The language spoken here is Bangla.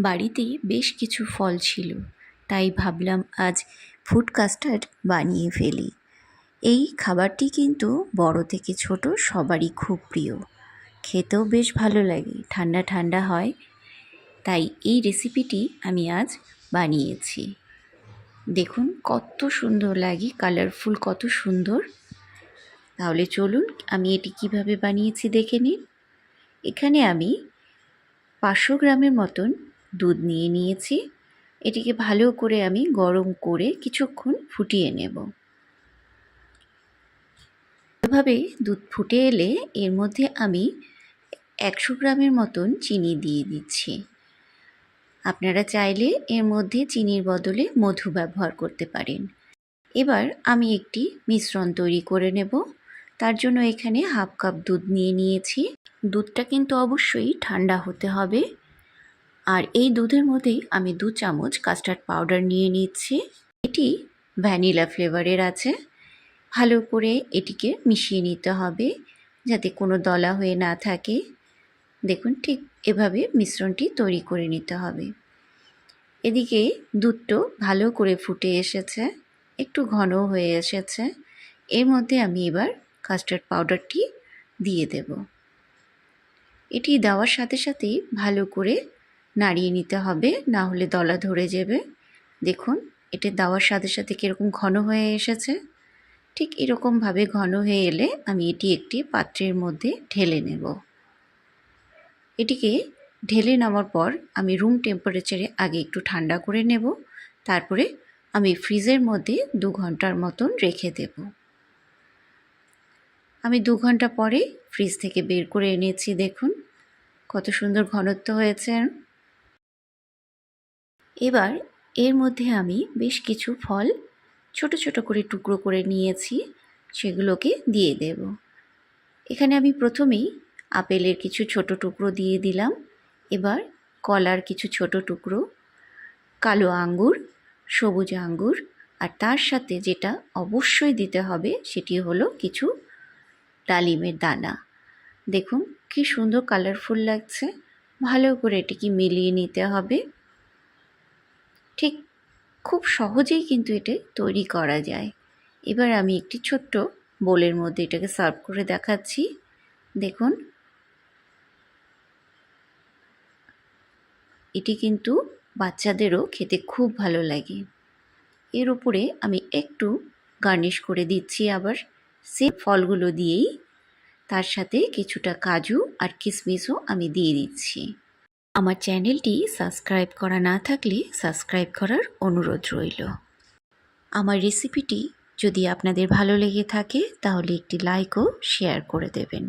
বাড়িতে বেশ কিছু ফল ছিল, তাই ভাবলাম আজ ফ্রুট কাস্টার্ড বানিয়ে ফেলি। এই খাবারটি কিন্তু বড় থেকে ছোট সবারই খুব প্রিয়, খেতেও বেশ ভালো লাগে, ঠান্ডা ঠান্ডা হয়। তাই এই রেসিপিটি আমি আজ বানিয়েছি। দেখুন কত সুন্দর লাগে, কালারফুল কত সুন্দর। তাহলে চলুন আমি এটি কিভাবে বানিয়েছি দেখে নিন। এখানে আমি 500 গ্রামের মতন দুধ নিয়ে নিয়েছি। এটিকে ভালো করে আমি গরম করে কিছুক্ষণ ফুটিয়ে নেব। এভাবে দুধ ফুটে এলে এর মধ্যে আমি 100 গ্রামের মতন চিনি দিয়ে দিচ্ছি। আপনারা চাইলে এর মধ্যে চিনির বদলে মধু ব্যবহার করতে পারেন। এবার আমি একটি মিশ্রণ তৈরি করে নেব। তার জন্য এখানে হাফ কাপ দুধ নিয়ে নিয়েছি। দুধটা কিন্তু অবশ্যই ঠান্ডা হতে হবে। আর এই দুধের মধ্যেই আমি 2 চামচ কাস্টার্ড পাউডার নিয়ে নিচ্ছি। এটি ভ্যানিলা ফ্লেভারের আছে। ভালো করে এটিকে মিশিয়ে নিতে হবে যাতে কোনো দলা হয়ে না থাকে। দেখুন ঠিক এভাবে মিশ্রণটি তৈরি করে নিতে হবে। এদিকে দুধটা ভালো করে ফুটে এসেছে, একটু ঘন হয়ে এসেছে। এর মধ্যে আমি এবার কাস্টার্ড পাউডারটি দিয়ে দেব। এটি দেওয়ার সাথে সাথেই ভালো করে নাড়িয়ে নিতে হবে, না হলে দলা ধরে যাবে। দেখুন এটা দেওয়ার সাথে সাথে কীরকম ঘন হয়ে এসেছে। ঠিক এরকমভাবে ঘন হয়ে এলে আমি এটি একটি পাত্রের মধ্যে ঢেলে নেব। এটিকে ঢেলে নেওয়ার পর আমি রুম টেম্পারেচারে আগে একটু ঠান্ডা করে নেব। তারপরে আমি ফ্রিজের মধ্যে 2 ঘন্টার মতন রেখে দেব। আমি 2 ঘন্টা পরে ফ্রিজ থেকে বের করে এনেছি। দেখুন কত সুন্দর ঘনত্ব হয়েছে। এবার এর মধ্যে আমি বেশ কিছু ফল ছোট ছোট করে টুকরো করে নিয়েছি, সেগুলোকে দিয়ে দেব। এখানে আমি প্রথমেই আপেলের কিছু ছোট টুকরো দিয়ে দিলাম। এবার কলার কিছু ছোট টুকরো, কালো আঙ্গুর, সবুজ আঙ্গুর, আর তার সাথে যেটা অবশ্যই দিতে হবে সেটি হলো কিছু ডালিমের দানা। দেখুন কি সুন্দর কালারফুল লাগছে। ভালো করে এটিকে মিলিয়ে নিতে হবে। ঠিক খুব সহজেই কিন্তু এটা তৈরি করা যায়। এবার আমি একটি ছোট্ট বোলের মধ্যে এটাকে সার্ভ করে দেখাচ্ছি। দেখুন এটি কিন্তু বাচ্চাদেরও খেতে খুব ভালো লাগে। এর উপরে আমি একটু গার্নিশ করে দিচ্ছি আবার সেই ফলগুলো দিয়েই। তার সাথে কিছুটা কাজু আর কিশমিশও আমি দিয়ে দিচ্ছি। আমার চ্যানেলটি সাবস্ক্রাইব করা না থাকলে সাবস্ক্রাইব করার অনুরোধ রইল। আমার রেসিপিটি যদি আপনাদের ভালো লেগে থাকে তাহলে একটি লাইক ও শেয়ার করে দেবেন।